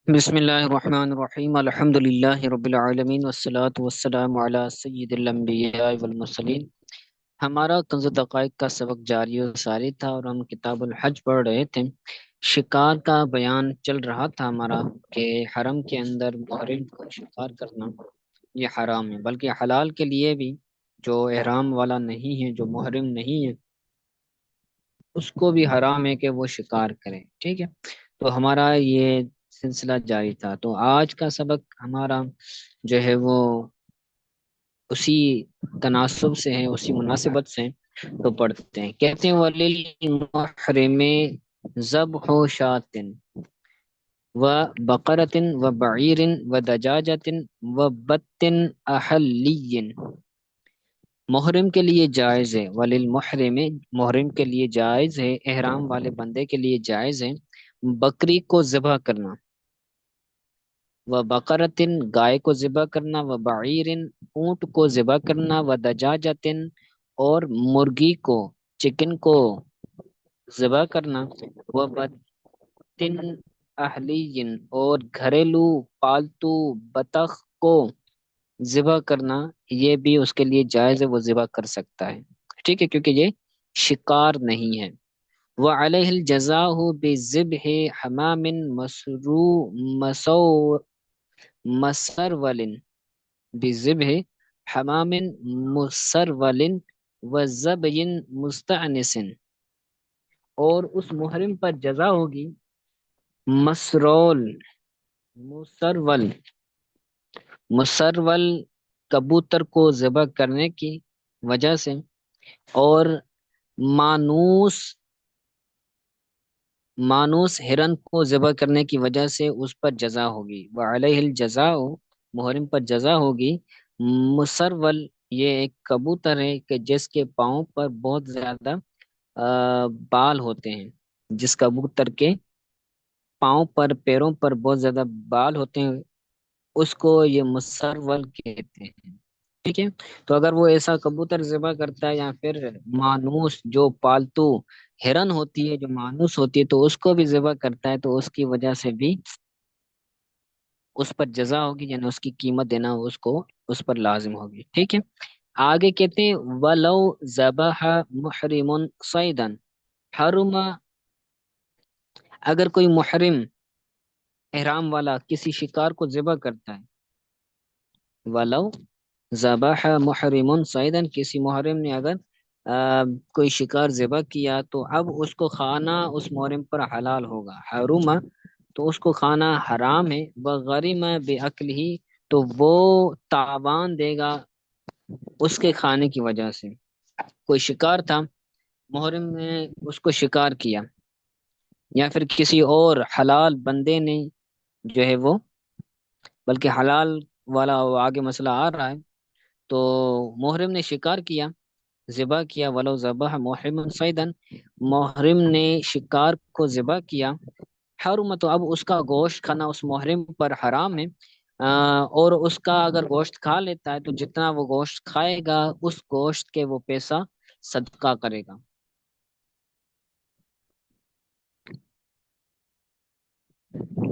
بسم اللہ الرحمن الرحیم الحمد للہ رب العالمین والصلاة والسلام علی سید الانبیاء والمرسلین۔ ہمارا کنز دقائق کا سبق جاری و ساری تھا اور ہم کتاب الحج پڑھ رہے تھے۔ شکار کا بیان چل رہا تھا ہمارا کہ حرم کے اندر محرم کو شکار کرنا یہ حرام ہے، بلکہ حلال کے لیے بھی جو احرام والا نہیں ہے، جو محرم نہیں ہے، اس کو بھی حرام ہے کہ وہ شکار کرے۔ ٹھیک ہے، تو ہمارا یہ سلسلہ جاری تھا۔ تو آج کا سبق ہمارا جو ہے وہ اسی تناسب سے ہے، اسی مناسبت سے تو پڑھتے ہیں۔ کہتے ہیں وَلِلْمُحْرِمِ ذَبْحُ شَاةٍ وَبَقَرَةٍ وَبَعِيرٍ وَدَجَاجَةٍ وَبَتٍّ أَحَلِّيٍّ۔ محرم کے لیے جائز ہے، وللمحرم محرم کے لیے جائز ہے، احرام والے بندے کے لیے جائز ہے بکری کو ذبح کرنا، و بقرتن گائے کو ذبح کرنا، و بعیرن اونٹ کو ذبح کرنا، و دجاجتن اور مرغی کو چکن کو ذبح کرنا، و بطن اہلین اور گھریلو پالتو بطخ کو ذبح کرنا، یہ بھی اس کے لیے جائز ہے، وہ ذبح کر سکتا ہے۔ ٹھیک ہے، کیونکہ یہ شکار نہیں ہے۔ وعلیہ الجزاء بذبح حمام مسرول بذبح حمام مسرول وذبی مستأنس، اور اس محرم پر جزا ہوگی مسرول مسرول مسرول کبوتر کو ذبح کرنے کی وجہ سے، اور مانوس مانوس ہرن کو ذبح کرنے کی وجہ سے اس پر جزا ہوگی۔ وعلیہ الجزاء محرم پر جزا ہوگی مسرول، یہ ایک کبوتر ہے کہ جس کے پاؤں پر بہت زیادہ بال ہوتے ہیں، جس کبوتر کے پاؤں پر پیروں پر بہت زیادہ بال ہوتے ہیں، اس کو یہ مسرول کہتے ہیں۔ ٹھیک ہے، تو اگر وہ ایسا کبوتر ذبح کرتا ہے یا پھر مانوس جو پالتو ہرن ہوتی ہے، جو مانوس ہوتی ہے، تو اس کو بھی ذبح کرتا ہے، تو اس کی وجہ سے بھی اس پر جزا ہوگی، یعنی اس کی قیمت دینا اس کو اس پر لازم ہوگی۔ ٹھیک ہے، آگے کہتے ہیں وَلَوْ ذَبَحَ مُحْرِمٌ صَيْدًا حَرُمَ، اگر کوئی محرم احرام والا کسی شکار کو ذبح کرتا ہے، وَلَوْ ذبح محرم صیدن، کسی محرم نے اگر کوئی شکار ذبح کیا تو اب اس کو کھانا اس محرم پر حلال ہوگا، حرم تو اس کو کھانا حرام ہے، بغرم بعقل ہی تو وہ تاوان دے گا اس کے کھانے کی وجہ سے۔ کوئی شکار تھا، محرم نے اس کو شکار کیا، یا پھر کسی اور حلال بندے نے جو ہے وہ، بلکہ حلال والا آگے مسئلہ آ رہا ہے، تو محرم نے شکار کیا، ذبح کیا، ولو ذبح محرم صیدن، محرم نے شکار کو ذبح کیا، حرم تو اب اس کا گوشت کھانا اس محرم پر حرام ہے، اور اس کا اگر گوشت کھا لیتا ہے تو جتنا وہ گوشت کھائے گا اس گوشت کے وہ پیسہ صدقہ کرے گا۔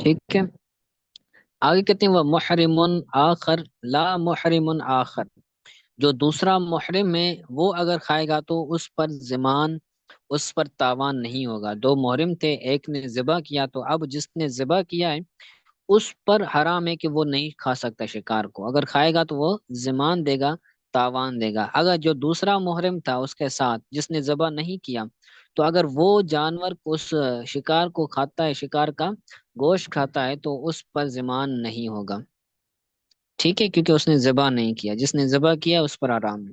ٹھیک ہے، آگے کہتے ہیں وہ محرم آخر لا محرم آخر، جو دوسرا محرم ہے وہ اگر کھائے گا تو اس پر زمان، اس پر تاوان نہیں ہوگا۔ دو محرم تھے، ایک نے ذبح کیا، تو اب جس نے ذبح کیا ہے اس پر حرام ہے کہ وہ نہیں کھا سکتا شکار کو، اگر کھائے گا تو وہ زمان دے گا، تاوان دے گا۔ اگر جو دوسرا محرم تھا اس کے ساتھ جس نے ذبح نہیں کیا، تو اگر وہ جانور کو اس شکار کو کھاتا ہے، شکار کا گوشت کھاتا ہے، تو اس پر زمان نہیں ہوگا۔ ٹھیک ہے، کیونکہ اس نے ذبح نہیں کیا، جس نے ذبح کیا اس پر آرام ہے۔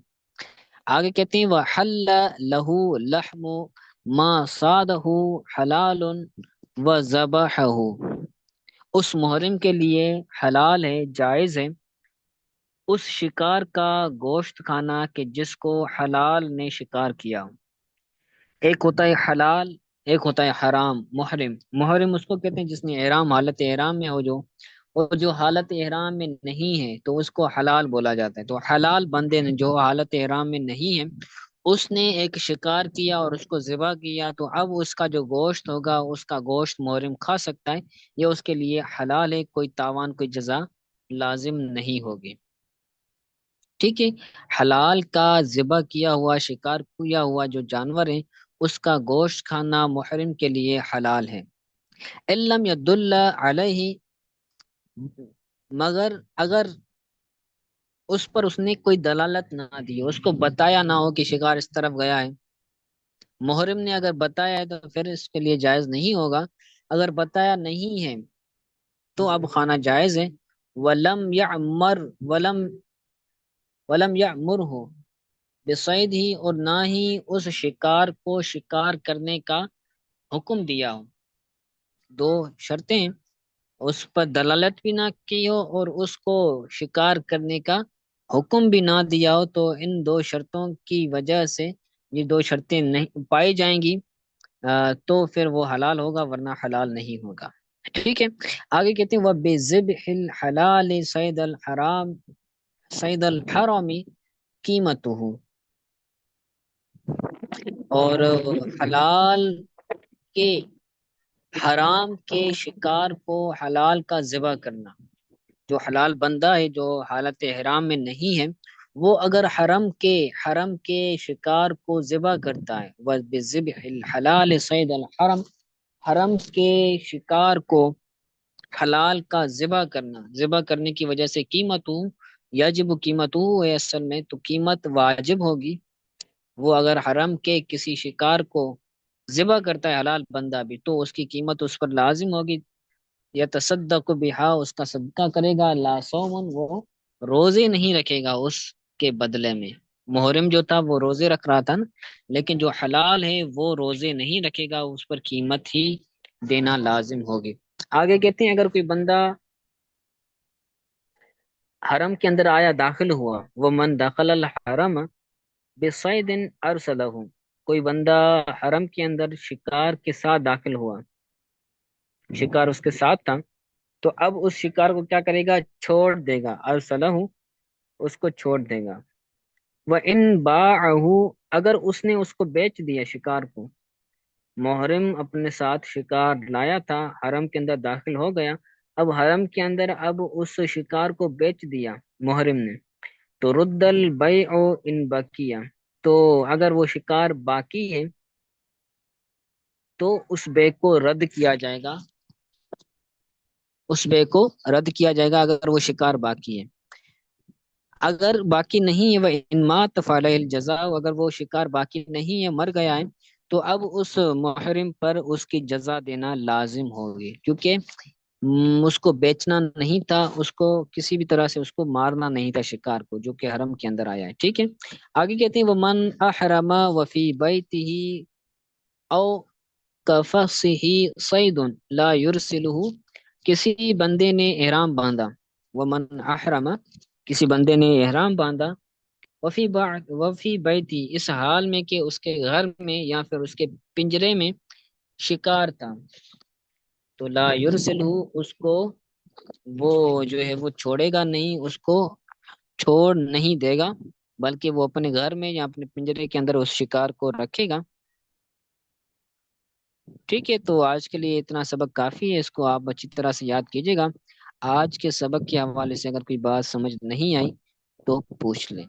آگے کہتے ہیں وَحَلَّ لَهُ لَحْمُ مَا صَادَهُ حَلَالٌ وَذَبَحَهُ، اس محرم کے لیے حلال ہے، جائز ہے اس شکار کا گوشت کھانا کہ جس کو حلال نے شکار کیا۔ ایک ہوتا ہے حلال، ایک ہوتا ہے حرام۔ محرم، محرم اس کو کہتے ہیں جس نے احرام، حالت احرام میں ہو، جو اور جو حالت احرام میں نہیں ہے تو اس کو حلال بولا جاتا ہے۔ تو حلال بندے نے جو حالت احرام میں نہیں ہے اس نے ایک شکار کیا اور اس کو ذبح کیا، تو اب اس کا جو گوشت ہوگا اس کا گوشت محرم کھا سکتا ہے، یہ اس کے لیے حلال ہے، کوئی تاوان کوئی جزا لازم نہیں ہوگی۔ ٹھیک ہے، حلال کا ذبح کیا ہوا شکار کیا ہوا جو جانور ہے اس کا گوشت کھانا محرم کے لیے حلال ہے۔ علم یدل علیہ، مگر اگر اس نے کوئی دلالت نہ دی، اس کو بتایا نہ ہو کہ شکار اس طرف گیا ہے، محرم نے اگر بتایا ہے تو پھر اس کے لیے جائز نہیں ہوگا، اگر بتایا نہیں ہے تو اب کھانا جائز ہے۔ ولم یعمر ولم ولم یعمر ہو بصید ہی، اور نہ ہی اس شکار کو شکار کرنے کا حکم دیا ہو، دو شرطیں ہیں، اس پر دلالت بھی نہ کی ہو اور اس کو شکار کرنے کا حکم بھی نہ دیا ہو، تو ان دو شرطوں کی وجہ سے یہ دو شرطیں نہیں پائی جائیں گی، تو پھر وہ حلال ہوگا ورنہ حلال نہیں ہوگا۔ ٹھیک ہے، آگے کہتے ہیں وَبِذِبْحِ الْحَلَالِ صَيْدَ الْحَرَمِ قیمتہ، اور حلال کے حرام کے شکار کو حلال کا ذبح کرنا، جو حلال بندہ ہے جو حالت احرام میں نہیں ہے، وہ اگر حرم کے شکار کو ذبح کرتا ہے، وَبِذِبْحِ الْحَلَالِ صَيْدَ الْحَرَمِ، حرم کے شکار کو حلال کا ذبح کرنے کی وجہ سے قیمت یجب قیمت ہے، اصل میں تو قیمت واجب ہوگی، وہ اگر حرم کے کسی شکار کو ذبح کرتا ہے حلال بندہ بھی تو اس کی قیمت اس پر لازم ہوگی، یا تصدق بہا، اس کا صدقہ کرے گا، لا صومن، وہ روزے نہیں رکھے گا اس کے بدلے میں، محرم جو تھا وہ روزے رکھ رہا تھا نا، لیکن جو حلال ہے وہ روزے نہیں رکھے گا، اس پر قیمت ہی دینا لازم ہوگی۔ آگے کہتے ہیں اگر کوئی بندہ حرم کے اندر آیا، داخل ہوا، وہ من دخل الحرم بصید ارسلہ، کوئی بندہ حرم کے اندر شکار کے ساتھ داخل ہوا، شکار اس کے ساتھ تھا، تو اب اس شکار کو کیا کرے گا؟ چھوڑ دے گا، ارسلہ، اس کو چھوڑ دے گا۔ وہ ان باعہ، اگر اس نے اس کو بیچ دیا شکار کو، محرم اپنے ساتھ شکار لایا تھا، حرم کے اندر داخل ہو گیا، اب حرم کے اندر اب اس شکار کو بیچ دیا محرم نے، تو رد البیع ان بقیہ، تو اگر وہ شکار باقی ہے تو اس بے کو رد کیا جائے گا، اس بے کو رد کیا جائے گا اگر وہ شکار باقی ہے۔ اگر باقی نہیں ہے، وہ انمات فعلیہ الجزاء، اگر وہ شکار باقی نہیں ہے، مر گیا ہے، تو اب اس محرم پر اس کی جزا دینا لازم ہوگی، کیونکہ اس کو بیچنا نہیں تھا، اس کو کسی بھی طرح سے اس کو مارنا نہیں تھا شکار کو جو کہ حرم کے اندر آیا ہے۔ ٹھیک ہے، آگے کہتے ہیں ومن احرم وفی بیتہ او کفصہ صید لا یرسلہ، کسی بندے نے احرام باندھا، ومن احرم، کسی بندے نے احرام باندھا، وفی بیتی، اس حال میں کہ اس کے گھر میں یا پھر اس کے پنجرے میں شکار تھا، تو لا یرسلہ، اس کو وہ جو ہے وہ چھوڑے گا نہیں، اس کو چھوڑ نہیں دے گا، بلکہ وہ اپنے گھر میں یا اپنے پنجرے کے اندر اس شکار کو رکھے گا۔ ٹھیک ہے، تو آج کے لیے اتنا سبق کافی ہے، اس کو آپ اچھی طرح سے یاد کیجیے گا۔ آج کے سبق کے حوالے سے اگر کوئی بات سمجھ نہیں آئی تو پوچھ لیں۔